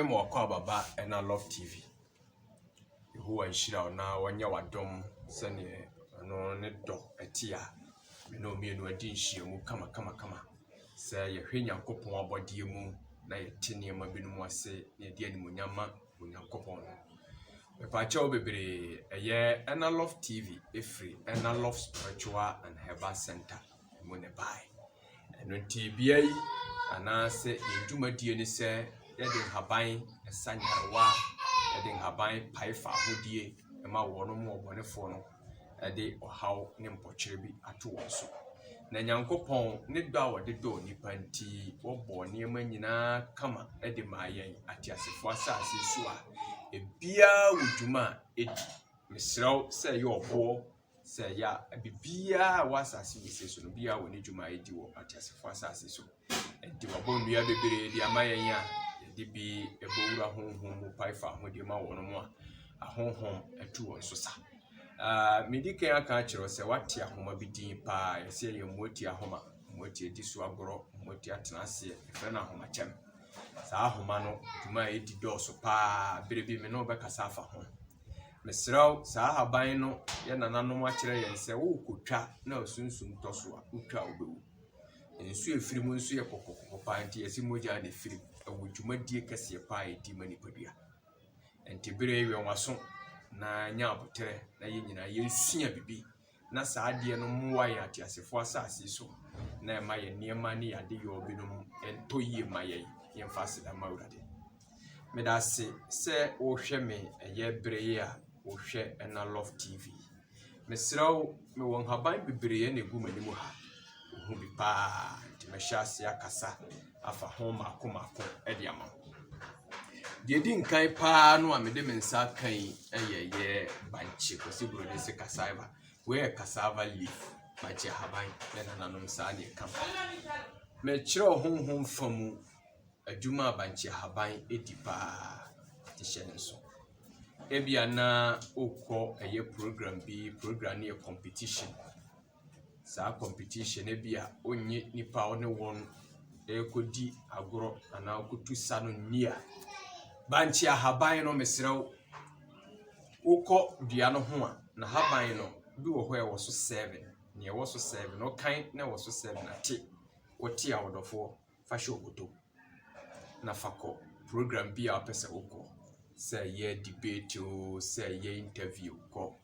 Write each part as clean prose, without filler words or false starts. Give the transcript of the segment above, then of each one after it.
mo kwa baba na Love TV. Who and shira na wanya wadom sane no ne do etia. Me no me no adi nhia mu kama. Say ye hwe Nyankopon abodie mu na ye tene ma binu ase na ye animunyama Nyankopon. Me pa cha obebre eye na Love TV efri na Love Spiritual and Herbal Center mu ne bai. Eno ti bia yi anase ye dwumadie ni se yɛde haban esanyarewa yɛde haban paifa hodie ema wɔno mu ɔbɔnefo no ɛde ɔhaw ne mpɔkyere bi ato wɔn so na Nyankopɔn ne dɔ a wɔde dɔ nipa nti wɔbɔ nneɛma nyinaa kama ɛde ma yɛn atiasefo asase so a ebia wodwuma edi mesrɛw sɛ yɛ ɔboɔ sɛ ya bibia wɔ asase wese so no bia wɔ ne dwuma edi wɔ atiasefo asase so enti wɔbɔ nnua bebree de ama yɛn a dibi ebowura honhom mu paifa hodi ma wono mu a ahonhom atu won so sa medikan aka kyerɛ sɛ wate ahoma bi din pa yɛsɛ yɛ moti ahoma moti edi so agoro moti atena ase efe na ahoma kyɛm saa ahoma no dwuma edi dɔso pa berebi me no bɛkasa afa ho mesrɛw saa haban no yɛ nananom akyerɛ yɛn sɛ wo kotwa na osunsum tɔso a utwa obewu ensu efiri mu nsu yɛ kokokoko pa nti yɛsi mogya na efiri awudwumadie kɛseɛ pa edi manipadua enti bere wi waso na nya abotere na yɛ nyina yɛnsua bibi na saa ade no mmoa yɛ atiasefo asase so na ɛma yɛ nneɛma ne yɛade yɛ obinom ento yie ma yɛn fasida mawurade medase sɛ wohwɛ me ɛyɛ bere yi a wohwɛ na Love TV mesrɛw me won haban bebree na egu manimu ha hu bi pa nti mehyɛ ase akasa afa ho mako edi ama de di nkan pa no a mede me nsa kan ye banche kosi bro de se cassava we cassava leaf banche haban na nanom sa ne kam me kyerɛ honhom famu adwuma banche haban edi pa ti hyɛ nso ebia na okɔ eye program ne competition sa competition ebia onye nipa one won ekodi agoro ana okutu sano nia banchi ahaban no mesrew ukọ dua no ho a na haban no bi wo ho e wo so 7 ne wo so 7 no kan na wo so 7 ate woti a wodofo fa hye oboto na fakọ program bi a pese ukọ say ye debate o say ye interview ko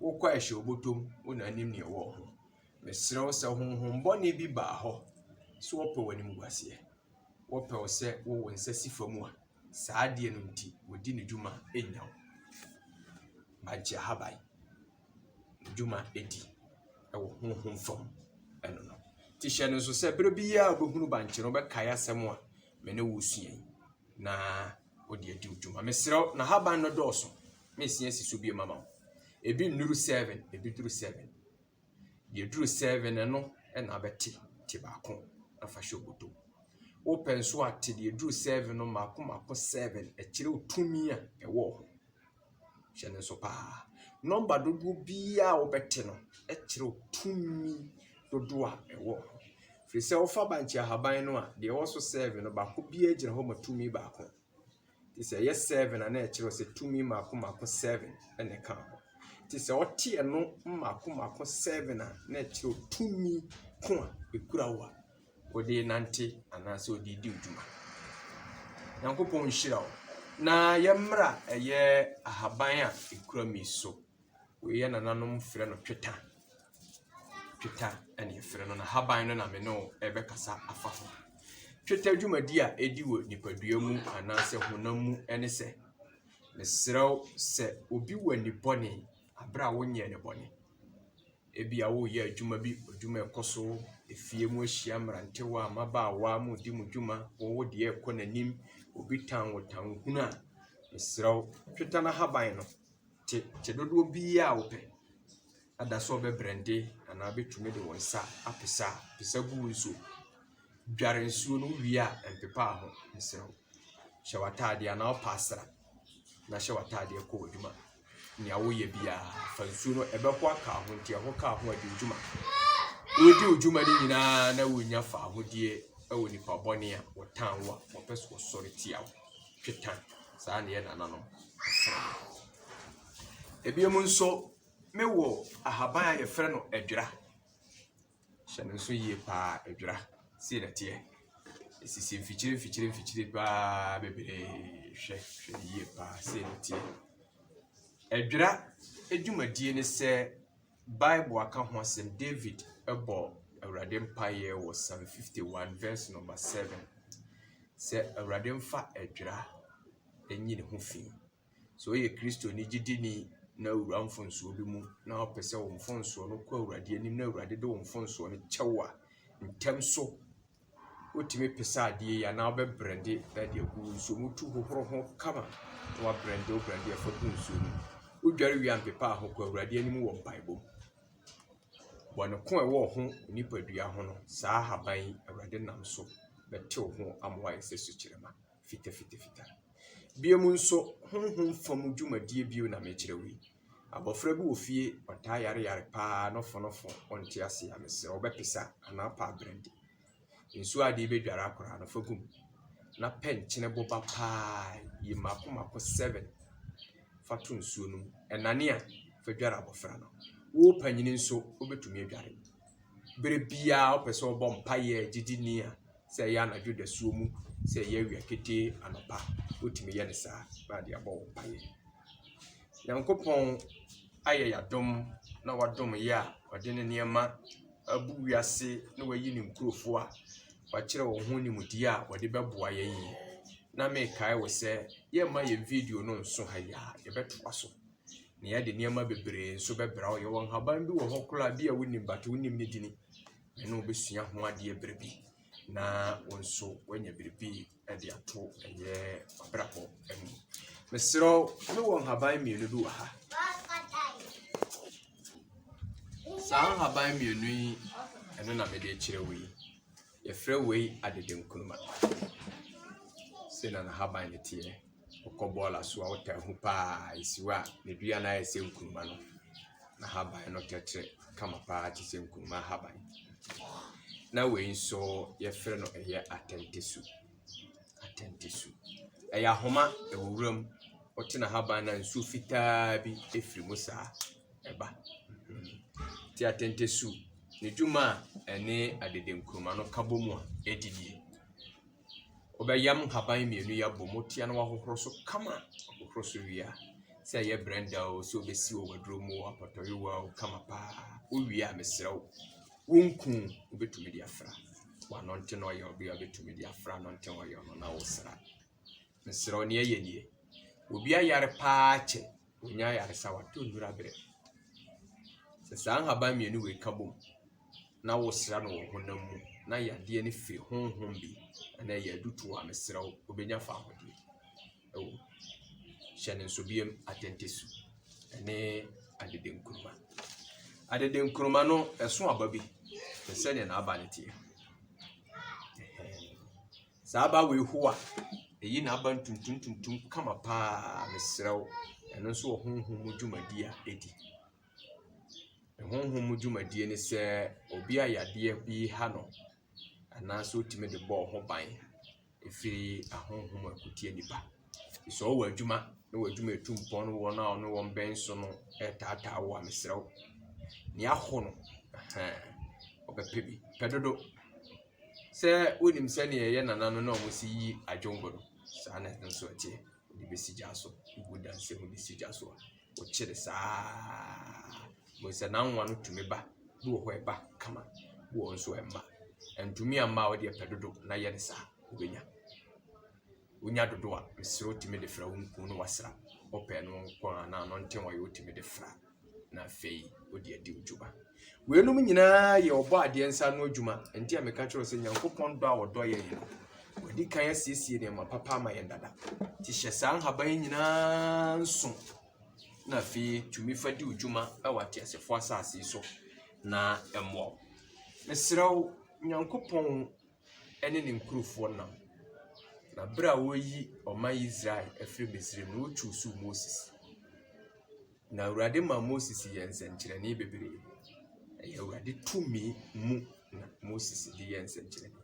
ukọ e hye obotom wona anim ne wo ho mesrew se honhom bone bi ba ho so wope wani mugwase wope wo se wo wonsa sifamu a saa de no nti wodi ne dwuma enyaw banche habai dwuma edi ewo honhom fam eno no ti hye no so se bere biya obohunu banche no bɛkae asɛm a me ne wo suan na odi edi dwuma mesrew na haban no dɔso mesia siso bi mama ebi nuru 7 ebi duru 7 de duru 7 no na bɛte ti baako afa shogoto open so ate de duru 7 no mako 7 ekire otumi a ɛwɔ ho hye ne so pa number dodo bia obɛte no ekire otumi dodo a ɛwɔ ho firi sɛ ofa banchi ahaban no a de ɛwɔ so 7 no baako bia gyina ho matumi baako ti sɛ yɛ 7 na ekire sɛ tumi mako 7 ɛne ka ho ti sɛ ɔte no mako 7 na ekire otumi ko a ekura wa odi nante anase odi di udwuma Nyankopɔn hyira wo na yɛmmra ɛyɛ ahaban a ekura mi so we yɛ nananom frɛ no tweta ɛne frɛ no na haban no na me no ɛbɛkasa afa ho tweta dwumadi a edi wo nipadua mu anase honam mu ɛne sɛ mesrɛw sɛ obi wani bɔne abra wonyɛ ne bɔne ebia wo yɛ adwuma bi adwuma ɛkɔso efie mu ahyia mrantewa amabaawa mu di mu dwuma wo de ɛkɔ nanim obi tan wo tan hunu a mesrɛw tweta na haban no te dodo bia wo pɛ ada so bɛbrande ana betumi de won sa apesa gu nso dware nsuo no wie a empepa ho mesrɛw hyɛ watade ana opasra na hyɛ watade ɛkɔ adwuma nia wo yɛ bia fa nsuo no ɛbɛkɔ aka ho nti ɛho ka ho adi adwuma wodi udwuma ni nyina na wonya fa ahodie ɛwɔ nipa bɔne a wotan wo a wɔpɛso sɔre tia wo twetan saa ne nananom ebiemu nso mewo ahaban a yɛfrɛ no adwira hyɛ no nso yie paa adwira si na tie esisi mfikyire paa bebree hwɛ yie paa si na tie adwira edwumadie ne sɛ Bible aka ho asɛm David ɛbɔ Awurade mpaeɛ wɔ Psalm 51 verse number 7 sɛ Awurade mfa adwira enyi ne ho fi so yɛ Kristo ni gidini na awura mfonso bi mu na ɔpɛ sɛ wo mfonso no kɔ Awurade anim na Awurade de wo mfonso no kyɛw a ntɛm so wotumi pesa adeɛ ya na wobɛbrɛnde na de agu nso mu tu hohoro ho kama na wabrɛnde afa gu nso mu wodware wi ampepa ho kɔ Awurade anim wɔ mpaebom bɔne ko ɛwɔ ho nipadua ho no saa haban Awurade nam so bɛtew ho amoa ɛsɛ sukyerɛma fita biemu nso honhom fam dwumadie bio na mekyerɛ wi abɔfra bi wɔ fie ɔtaa yare paa nofo ɔnte ase a mesrɛ wobɛpesa anaa pa abrɛnde nsuo ade bedware akora no fagum na pɛnkyene boba paa yi mako 7 fato nsuo no ɛnane a fadware abɔfra no wo panyini nso wobɛtumi adware bere bia wopɛ sɛ wobɔ mpaeɛ gidini a sɛ yɛ anadwo da suo mu sɛ yɛ awia kete anopa wotumi yɛ ne saa ba de abɔ wo mpaeɛ Nyankopɔn ayɛ yadom na wadom yɛ a ɔde ne nneɛma abu wiase na wayi ne nkurofo a wakyerɛ wo ho nimudie a wɔde bɛboa yɛ yi na mekae wo sɛ yɛma yɛ video no nso ha ya yɛbɛtoa so na yɛde nneɛma bebree nso bɛbra wo yɛwɔ haban bi wɔ hɔ koraa bi a wonim bate wonim ne dini ɛne wobɛsua ho adeɛ berebi na wo nso wanya berebi de ato ɛyɛ abrabɔ amu mesrɛ mewɔ haban mmienu bi wɔ ha saa haban mmienu yi ɛno na mede akyerɛ wo yi yɛfrɛ wei adede nkuruma sɛ na haban ne teɛ wokɔ bɔɔla so a wota ho paa esiwa ne dua na ayɛ sɛ nkuruma no na haban no tɛtrɛ kama paa te sɛ nkuruma haban na wei nso yɛfrɛ no ɛyɛ atentesu ɛyɛ ahoma ɛwɔ wuram wote na haban na nsuo fitaa bi efiri mu saa ɛba ti atentesu ne dwuma ɛne adede nkuruma no kabɔ mu a edidie obɛyam haban mmienu ya bɔ motia na wahohoro so kama wahohoro so wia sɛ yɛ brenda o so obesi wo waduro mu apatoyewa o kama paa owia mesrɛw wonku obetumi di afra wanonte no yɛ obi obetumi di afra nonte wo yɛ no na wo sra mesrɛw ne yɛ nie obi ayare paa kyɛ onya yare sa wato ndura bere sɛ saa haban mmienu we kabom na wo sra no wo honam mu na yade ne firi honhom bi na yɛ adutu a mesrɛw obenya fa ahode ɛwo hyɛ ne nso biem atentesu ɛne adede nkuruma no ɛso aba bi sɛ ne na aba ne tie saa aba we ho a eyi na aba ntuntum kama paa mesrɛw ɛno nso wɔ honhom mu dwumadi a edi honhom mu dwumadi ne sɛ obi ayade bi ha no anaasɛ otimi de bɔɔ ho ban efiri ahonhom akutie nipa so wɔ adwuma na wɔ adwuma etumpɔn no wɔ na ɔno wɔn bɛn so no ɛtaataa wɔ amesrɛw ne aho no ɔbɛpɛ bi pɛdodo sɛ wonim sɛ ne yɛ nana no na ɔmo si yi adwongo no saa na nso ɛte de besi gya so igu danse ho de si gya so a wɔkyere saa mo sɛ na nwa no tumi ba bi wɔ hɔ ɛba kama bi wɔ nso ɛma ntumi amma wo de pɛdodo na yɛ ne saa obenya wonya dodo a mesrɛ otimi de fra wo nku no wasra opɛ no nkɔ na no ntem wɔyɛ otimi de fra na afei odi adi udwuma wenum nyinaa yɛ ɔbɔ adeɛ nsa no adwuma enti a meka kyerɛ sɛ Nyankopɔn dɔ a wɔdɔ yɛ yi wodi kan asiesie ne ma papa ma yɛ dada ti hyɛ saa haban nyinaa nso na afei tumi fa di udwuma ɛwɔ atiasefo asase so na ɛmɔ mesrɛ Nyankopɔn ɛne ne nkurufo nam na bra woyi ɔma Israel afiri Misraim no choose Moses na Awurade ma Moses yɛ nsɛnkyerɛnne bebree ɛyɛ Awurade tumi mu na Moses di yɛ nsɛnkyerɛnne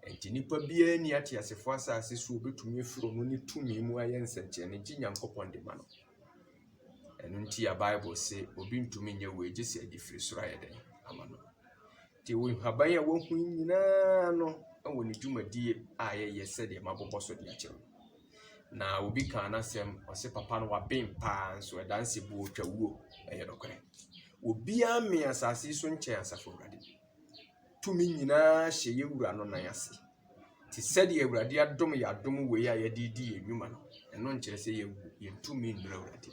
enti nipa bia ni ate asefo asase so obetumi afuro no ne tumi mu ayɛ nsɛnkyerɛ ne gye Nyankopɔn de ma no ɛno nti ya Bible say obi ntumi nyɛ wo gye sɛ adi firi soro ayɛ den ama no ti wo haban ya wo hu nyinaa no ɛwɔ ne dwumadie a yɛyɛ sɛ de mabobɔ so de akyerɛ na obi kan na sɛm ɔse papa no waben paa nso ɛdanse bu otwa wuo ɛyɛ dɔkɔre obi a me asase so nkyɛn asafo Awurade tumi nyinaa hyɛ yɛ wura no nan ase ti sɛ de Awurade adom yɛ adom wei a yɛde di enwuma no ɛno nkyerɛ sɛ yɛ tumi ndura Awurade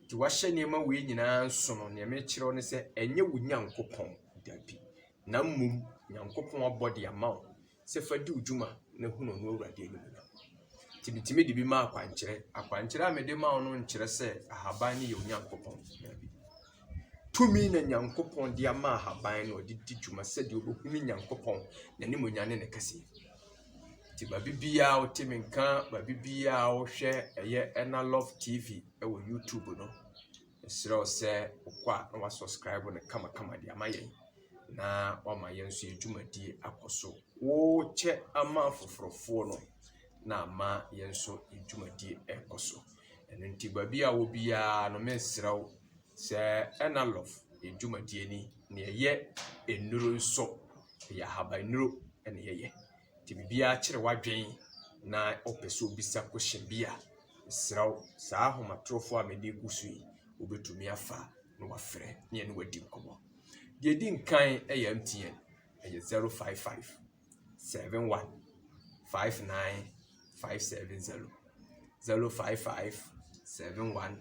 ti wahyɛ nneɛma wei nyinaa nso no nneɛma kyerɛw ne sɛ ɛnyɛ wo Nyankopɔn dabi na mmom Nyankopɔn abɔde ama wo sɛ fa di udwuma na hunu no Awurade anim tibitimi de bi ma akwankyerɛ a mede ma wo no nkyerɛ sɛ ahaban ne yɛ Nyankopɔn dabi tumi na Nyankopɔn de ama ahaban no de di dwuma sɛ de obohunu Nyankopɔn na ne monyane ne kɛse ti ba bibia wo timinka ba bibia wo hwɛ ɛyɛ Ena Love TV ɛwɔ YouTube no esrɛ sɛ okwa na wa subscribe ne kama de ama yɛn na wama yɛn so edwumadie akɔso wo kyɛ ama foforofo no na ama yɛn so edwumadie ɛkɔso ɛno nti ba bia wo bia no mesrɛ sɛ Ena Love edwumadie ni ne yɛ enuro nso yɛ habanuro ɛne yɛyɛ ti bibia kyerɛ wadwen na opɛso obisa question bia sraw saa homatrofo a mede gusu yi obetumi afa na wafrɛ ne ne wadi nkɔmɔ de di nkan ɛyɛ MTN ɛyɛ 055 71 59 570 055 71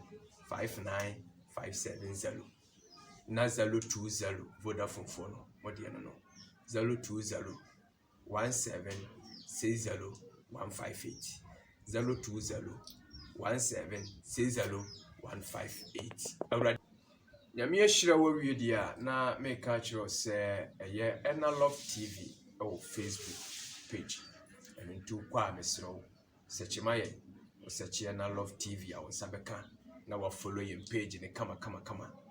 59 570 na 020 Vodafone phone no modie no 020 1760158 020 1760158 Awurade nyame ahyira wo wie dia na meka kyerɛ sɛ ɛyɛ Ena Love TV ɛwɔ Facebook page ɛno nti kwa a mesrɛ wo search yɛ wo search Ena Love TV a wo sabɛka na wa follow yɛn page ne kama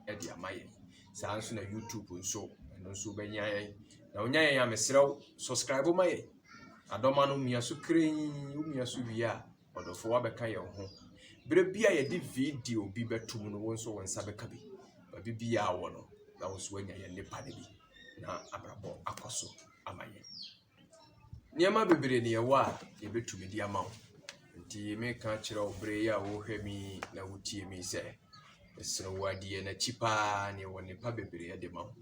ɛde ama yɛn saa nso na YouTube nso ɛno nso bɛnya yɛn na onya yɛn a mesrɛ wo subscribe ma yɛn adɔma no mia so kren umia so wie a ɔdɔfo wabɛka yɛn ho bere bia yɛde video bi bɛtum no won so won sabɛka bi ba bibia wɔ no na wo so anya yɛn nipa ne bi na abrabɔ akɔso ama yɛn nneɛma bebree ne yɛwɔ a yɛbɛtumi di ama wo nti meka kyerɛ wo bere ya wo hwɛ mi na wotie mi sɛ mesrɛ wo adie na chipa ne wɔ nipa bebree de ma wo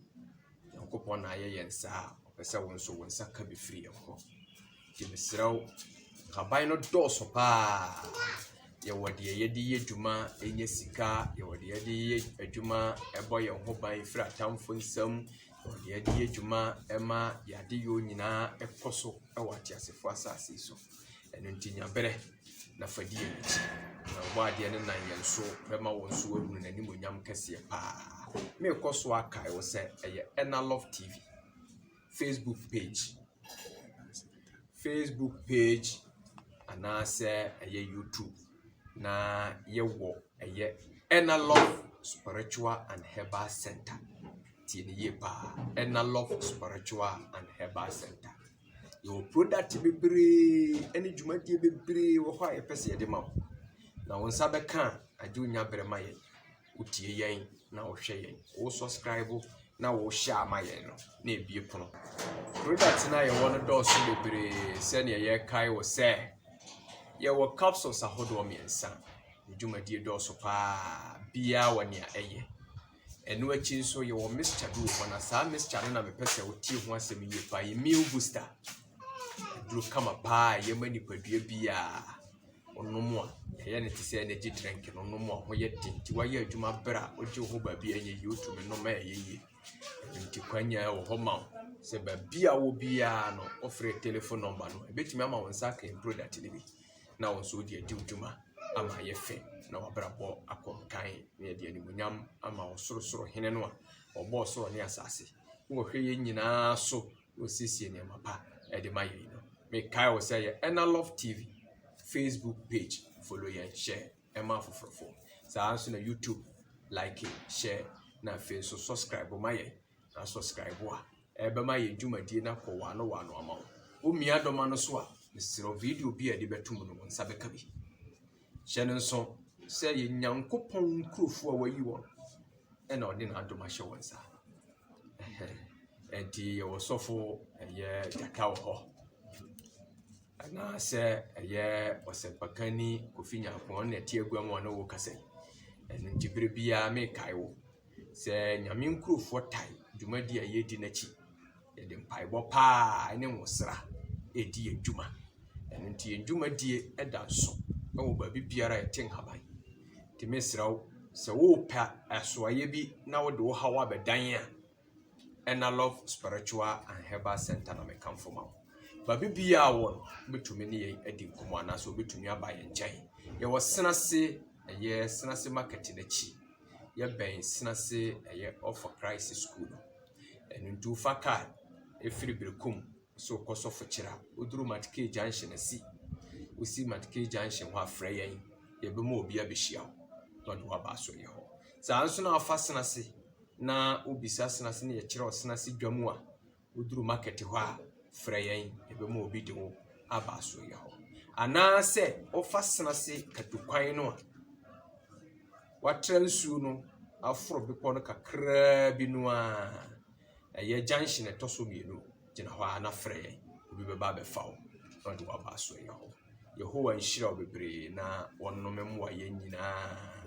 Nyankopɔn na ayɛ yɛn saa ɔpɛsɛ wo nso wo nsa ka befiri yɛn hɔ ti mesrɛ wo haban no dɔɔso paa yɛwɔ de yɛde yɛ dwuma ɛnyɛ sika yɛwɔ de yɛde yɛ adwuma ɛbɔ yɛn ho ban firi atamfo nsam yɛwɔ de yɛde yɛ dwuma ɛma yɛade yɛ nyinaa ɛkɔ ɛwɔ atiasefo asase so ɛno nti nyabere na fadi yɛn akyi na ɔbɔ adeɛ ne nan yɛn so bɛma wɔn so ahunu n'anim onyam kɛseɛ paa mekɔ so akae wo sɛ ɛyɛ Ena Love TV Facebook page anaasɛ ɛyɛ YouTube na yɛwɔ ɛyɛ Ena Love Spiritual and Herbal Center tie ne yie paa Ena Love Spiritual and Herbal Center yɛwɔ product bebree ɛne dwumadie bebree wɔ hɔ a yɛpɛ sɛ yɛde ma wo na wo nsa bɛka agye onya brɛ ma yɛn wotie yɛn na wo hwɛ yɛn wo subscribe na wo share ama yɛn no na ebie pono product na yɛwɔ no dɔɔso bebree sɛ ne yɛkae wo sɛ yɛwɔ capsules ahodoɔ mmiɛnsa dwumadie dɔɔso paa bia wɔ nea ɛyɛ ɛno akyi nso yɛwɔ mixture do hɔ na saa mixture no na mepɛ sɛ wotie ho asɛm yie paa yɛ meal booster duro kama paa yɛma nipadua bia onom a yɛyɛ ne te sɛ energy drink no onom a ho yɛ den nti wayɛ adwuma brɛ a wogye ho baabi anyɛ yie otumi nom a ɛyɛ yie nti kwanya wɔ hɔ ma wo sɛ baabi a wo bia no ofre telephone number no ebetumi ama wo nsa ka product ne bi na wo nso di adi dwuma ama yɛ fɛ na wabrabɔ akɔnkan na yɛde animunyam ama wo sorosoro hene no a ɔbɔ soro ne asase wo hwɛ yɛ nyinaa so wo sisi ne mapa ɛde ma yɛ no me kai wo sɛ yɛ Ena Love TV Facebook page follow yɛn share ɛma foforofo saa nso na YouTube like share na Facebook subscribe ma yɛn na subscribe a ɛbɛma yɛn dwumadie na kɔ wano ama wo Umia domano so a mesrɛ video bi a de betum no nsa bɛka bi hyɛ no nso sɛ yɛ Nyankopɔn nkurɔfo a wayi wɔn ɛna ɔde na adom ahyɛ wɔn nsa enti yɛwɔ sɔfo ɛyɛ Gyata wɔ hɔ ana sɛ ɛyɛ ɔsɛmpakani Kofi Nyankopɔn na ɛte agua mu a na wo kasa ɛno nti bere biara mekae wo sɛ Nyame nkurɔfoɔ tae dwumadi a yɛdi n'akyi yɛde mpaebɔ paa ne nwosra ɛdi adwuma ɛno nti yɛn dwumadie ɛda nso ɛwɔ baabi biara ɛte nhaban nti mesrɛ wo sɛ wopɛ asoayɛ bi na wode wo haw abɛdan a ɛna Love Spiritual and Herbal Center na mekamfo ma wo baabi biara wɔ no betumi ne yɛn adi nkɔmmɔ anaasɛ wobɛtumi aba yɛn nkyɛn yɛwɔ Senase ɛyɛ Senase market n'akyi yɛbɛn Senase ɛyɛ All for Christ School no ɛno nti wofa kaa ɛfiri Berekum so kɔ sɔfo kyerɛ woduru Matkee Junction asi wosi Matkee Junction hɔ afrɛ yɛn yɛbɛma obi abɛhyia wo na ɔde waba so yɛ hɔ saa nso na afa Senase na obisa Senase ne yɛkyerɛ Senase dwa mu a woduru market hɔ a frɛ yɛn yɛbɛma obi de wo aba so yɛ hɔ anaasɛ wofa Senase katukwan no a watra nsuo no aforo bepɔ no kakraa bi no a ɛyɛ junction ɛtɔ so mmienu gyina hɔ a na frɛ yɛn obi bɛba bɛfa wo na ɔde waba so yɛ hɔ Yehowa nhyira wo bebree na wɔnnome mmoa yɛn nyinaa